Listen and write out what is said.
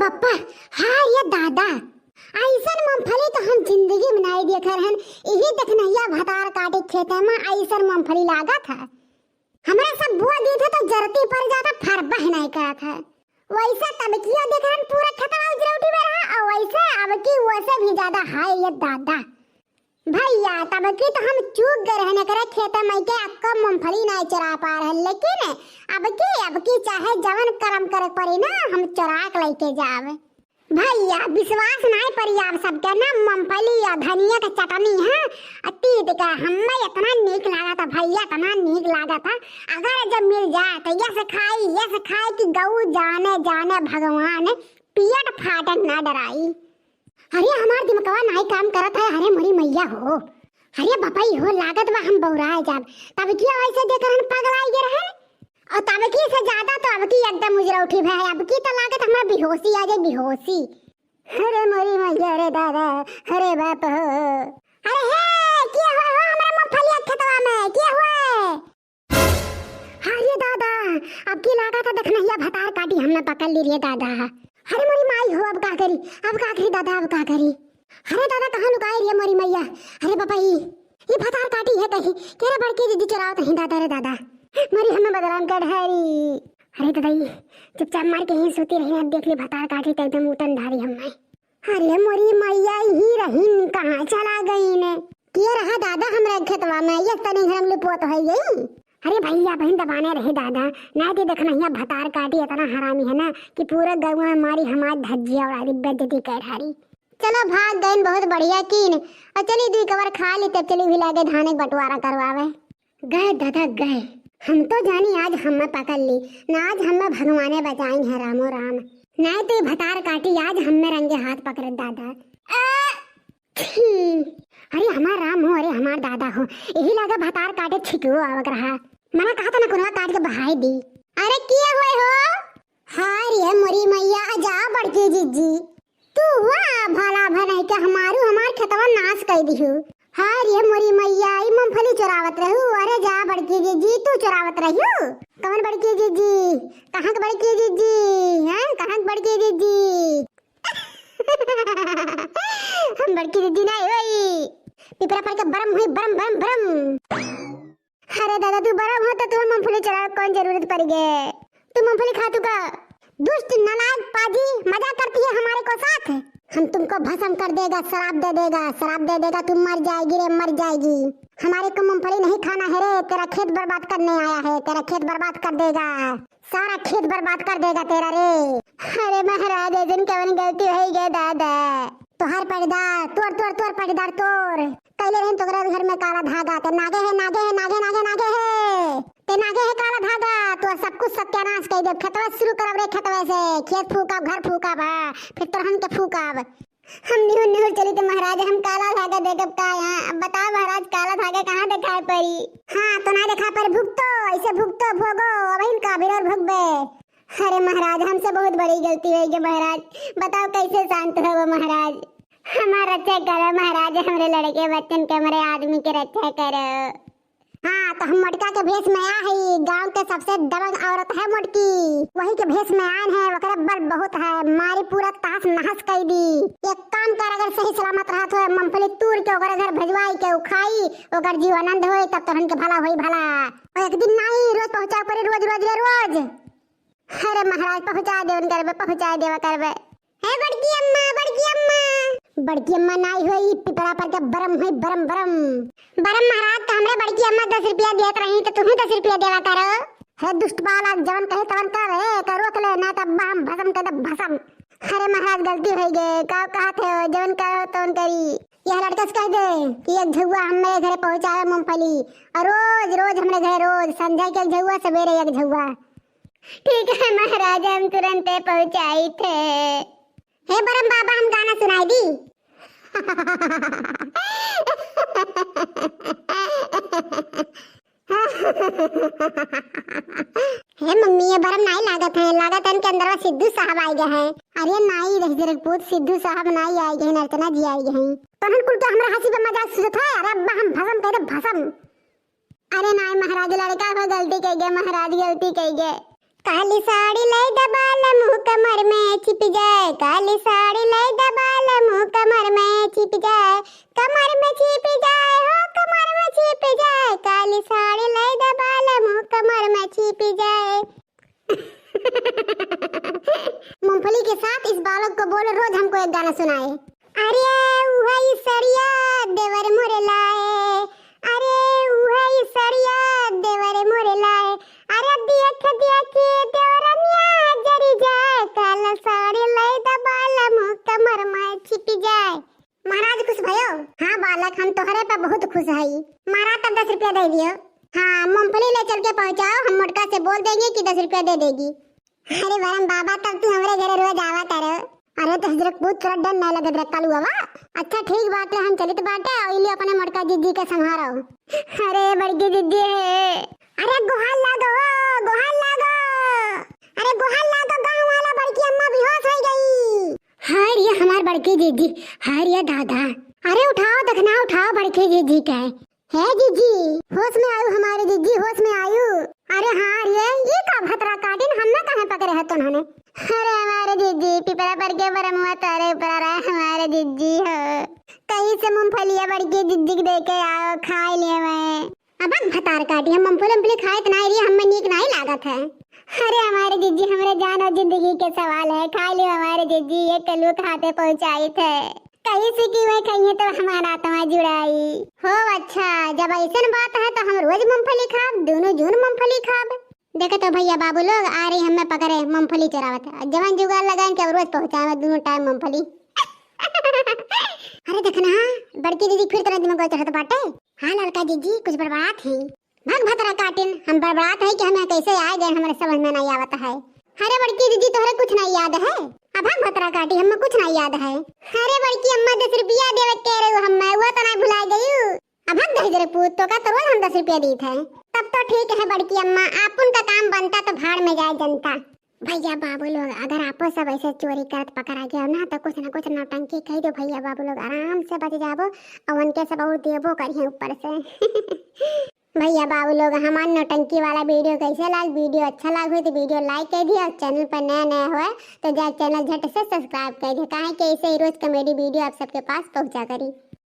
बप्पा, हाँ ये दादा, ऐसन मूंगफली तो हम जिंदगी में नहीं देखा रहन। यही देखनैया भतार काटे खेते में ऐसन मूंगफली लागा था। हमारा सब बुआ दी थे तो जरती पर जाता फरबा ही नहीं करा था। वैसे तब किया देख रहन पूरा खतरा उजरौटी में रहा, और वैसे अब की वैसे भी ज्यादा हाय ये दादा। भैया तब की तो हम चूक गए रहने करे खेत में के अक्का मूंगफली नहीं चरा पा रहे, लेकिन अब की चाहे जवन कर्म करे पड़ी ना हम चरा के लेके जावे। भैया विश्वास नहीं पड़ी आप सबके ना, मूंगफली और धनिया का चटनी है अतीत का हमें इतना नीक लगा था भैया, इतना नीक लगा था। अगर जब मिल जाए तो ये खाई कि गऊ जाने जाने भगवान पियट फाटन ना डराई। अरे हमार दिमागवा नहीं काम करत है। अरे मोरी मैया हो, अरे बपाई हो लागत बा हम बौराए जाब। तब की ऐसे देख रहन पगलाई गे रहन, और तब की से ज्यादा तो अब की एकदम उजरौठी भे। अब की तो लागत हमरा बेहोशी आ जाए, बेहोशी। अरे मोरी मैया रे दादा, अरे बाप हो, अरे हे क्या हुआ हो हमरा मूंगफली खेतवा में, क्या हुआ? अरे दादा अब की लागत है देखनैया भतार काटी हमने पकड़ ली रे दादा। अरे मोरी माई हो, अब का करी दादा, अब का करी? अरे दादा कहाँ लुकाए रे मोरी मैया? अरे बपाई ये भतार काटी है कहीं केरे बड़की दीदी चरावत है दादा रे दादा, मोरी हमें बदनाम कर हरी। अरे दादा चुपचाप मार के ही सोती रही, अब देख ली भतार काटी तो एकदम उतन धारी हमें। अरे मोरी मैया ही रही कहाँ चला गई ने? के रहा दादा हमरा खेतवा में ये तनी हम लुपोत है गई। अरे भैया बहन दबाने रहे दादा, नहीं तो देखना यहाँ भतार काटी इतना हरामी है ना कि पूरा गाँव में हमारी हमारी धज्जिया और आदि बेइज्जती कर हारी। चलो भाग गए, बहुत बढ़िया कीन, और चली दी कवर खा ली तब चली भी लागे धाने बंटवारा करवावे। गए दादा गए, हम तो जानी आज हमें पकड़ ली ना, आज हमें भगवाने बचाई है रामो राम। नहीं तो भतार काटी आज हमें रंगे हाथ पकड़े दादा। अरे हमार राम हो, अरे हमार दादा हो, यही लगा भतार काटे छिटू आवक रहा। मैंने कहा था ना कुनवा काट के बहाई दी। अरे किए हुए हो? हाय रे मोरी मैया आजा बड़की जीजी, तू वाह भला भले के हमार खेतवा नाश कर दिहु। हाय रे मोरी मैया ई मूंगफली चुरावत रहू। अरे जा बड़की जीजी तू चुरावत रहियो? कौन बड़की जीजी? कहाँ के बड़की जीजी हैं? कहाँ के बड़की जीजी? हम बड़की जीजी नहीं होई, पिपरा पर के बरम हुई, बरम। अरे दादा तू बरम हो तो तू मूंगफली चला कौन जरूरत पड़ गए? तू मूंगफली खा तू का दुष्ट नालायक पाजी मजाक करती है हमारे को साथ। हम तुमको भस्म कर देगा, शराब दे देगा, तुम मर जाएगी रे मर जाएगी। हमारे को मूंगफली नहीं खाना है रे, तेरा खेत बर्बाद करने आया है, तेरा खेत बर्बाद कर देगा, सारा खेत बर्बाद कर देगा तेरा रे। अरे महाराज दिन कवन गलती हो गई दादा, तोहर पड़ीदार तोड़ पड़ीदार तोड़ कैले रहन तोरा घर में काला धागा ते नागे है ते नागे है काला धागा, तो सब कुछ सत्यानाश कर दे। खतवा शुरू करब रे, खतवा से खेत फूकब, घर फूकब, फिर तोहन के फूकब। हम निहुर चली तो महाराज हम काला धागा देखब का यहाँ? अब बताओ महाराज काला धागा कहाँ दिखाई पड़ी? हाँ तो ना दिखा पर भुगतो, ऐसे भुगतो भोगो अब इनका भी और भुगबे। अरे महाराज हमसे बहुत बड़ी गलती हुई है महाराज, बताओ कैसे शांत हो वो महाराज? हमारा रक्षा करो महाराज, हमारे लड़के बच्चन के हमारे आदमी के रक्षा करो। हाँ तो हम मटका के भेष में आ है, गांव के सबसे दबंग औरत है मोटकी, वही के भेष में आन है, वकरा बल बहुत है, मारी पूरा तास नहस कर दी। एक काम कर, अगर सही सलामत रहा तो मूंगफली तूर के ओकर घर भेजवाई के उखाई ओकर जीव आनंद होई, तब तोहन के भला होई भला। और एक दिन नहीं रोज पहुंचा पड़े, रोज। अरे महाराज पहुंचा देवा करबे। हे बड़की अम्मा नहीं हुई, पिपरा पर के बरम महाराज तो हमरे बड़की अम्मा 10 रुपया देत रही तो तुम्हें 10 रुपया देवा करो। हे दुष्ट बालक जवन कहे तवन कर रोक ले ना तब हम भस्म कर दे भस्म। अरे महाराज गलती हो गई, का कहत है जवन कहो तवन करी। यह लड़का से कह दे कि एक झुआ हमारे घर पहुंचाए मूंगफली, और रोज हमरे घर रोज संध्या के एक झुआ सवेरे एक झुआ। ठीक है महाराज हम तुरंत पहुंचाई थे। हे बरम बाबा हम गाना सुनाई दी। हे मम्मी ये बरम नहीं लागत है इनके अंदर सिद्धू साहब आई गए हैं। अरे नहीं रजरपूत सिद्धू साहब नहीं आई गए, अर्चना जी आई गए हैं। तो कुल के हमरा हंसी पे मजाक सुनत है। अरे अब्बा हम भस्म कर दे भस्म। अरे नहीं महाराज लड़का हो गलती कर गए, महाराज गलती कर गए। काली साड़ी लाई दबाल मुंह कमर में छिप जाए, काली साड़ी लई दबाल मुँह कमर में छिप जाए, कमर में छिप जाए हो कमर में छिप जाए, काली साड़ी लई दबाल मुँह कमर में छिप जाए। मूंगफली के साथ इस बालक को बोलो रोज हमको एक गाना सुनाए। अरे उहई सरिया देवर मोरे लाए, अरे उहई सरिया देवर मोरे लाए, अरे देख देख देवरनिया जरी जाए, काला साड़ी लई दबाल मुँह कमर में छिप जाए। महाराज खुश भयो? हाँ बालक हम तोहरे पे बहुत खुश हई। महाराज तब 10 रुपया दे दियो। हाँ मूंगफली ले चल के पहुँचाओ, हम मोटका से बोल देंगे कि 10 रुपया दे देगी। अरे वरम बाबा तब तू हमारे घर रोज आवा करो। अरे तो हजरत पूछ थोड़ा डर न लगे रे कालू बाबा। अच्छा ठीक बात है, हम चलित बाटे और इली अपने मोटका जिद्दी के संभारो। अरे बड़की जिद्दी है। अरे गुहाल लागो गुहाल लागो, अरे गुहाल लागो, गांव वाला बड़की अम्मा बेहोश हो गई। हाय रे हमार बड़की जिद्दी, हाय रे दादा। अरे उठाओ दखना उठाओ बड़की जिद्दी के। है जीजी होश में आयु, हमारे जीजी होश में आयु। अरे हाँ ये का भतरा काटिन हमने कहाँ पकड़े है तुन्होंने। अरे हमारे जीजी पिपरा पर के बरमुआ तारे ऊपर रहा हमारे जीजी हो, कहीं से मूंगफली बड़की जीजी दे के आओ खा लिए मैं। अब भतार काटी हम मूंगफली खाए तो नहीं रही, हमें नीक नहीं लागत है। अरे हमारे जीजी हमारे जान और जिंदगी के सवाल है, खा लियो हमारे जीजी, ये कलू खाते पहुँचाई थे, कहीं से की वह कहीं तो हमारा आत्मा जुड़ाई हो। अच्छा जब ऐसा बात है तो हम रोज मूंगफली खाब, दोनों जून मूंगफली खाब। देखो तो भैया बाबू लोग आ रही हमें पकड़े मूंगफली चुरावत है, जवान जुगाड़ लगाएं कि रोज पहुंचाए दोनों टाइम मूंगफली। अरे देखना बड़की दीदी फिर तरह दिमाग चढ़त बाटे। हाँ लड़का जीजी कुछ बड़बड़ात है, भाग भतरा काटिन हम बड़बड़ात है कि हमें कैसे आ गए हमारे समझ में नहीं आवत है। अरे बड़की दीदी तोहरे कुछ नहीं याद है? अब हम भतरा काटी हमें कुछ नहीं याद है। अरे बड़की अम्मा 10 रुपया देवे कह रहे हो, हमें वो तो नहीं भुला गई। अब हम दे जरे पूत तो का तो रोज हम 10 रुपया दी थे। तब तो ठीक है बड़की अम्मा, आप उनका काम बनता तो भाड़ में जाए जनता। भैया बाबू लोग अगर आपो सब ऐसे चोरी करत पकड़ा गया ना तो कुछ ना कुछ नौटंकी कह दो भैया बाबू लोग, आराम से बच जाबो और उनके सब और देबो करिए ऊपर से। भैया बाबू लोग हमारे नौटंकी वाला वीडियो कैसे लगा? वीडियो अच्छा लगा हो तो वीडियो लाइक कर दिया और चैनल पर नया हुआ तो जा चैनल झट से सब्सक्राइब कर दिया, कहा कि ऐसे ही रोज कॉमेडी वीडियो आप सबके पास पहुंचा करी।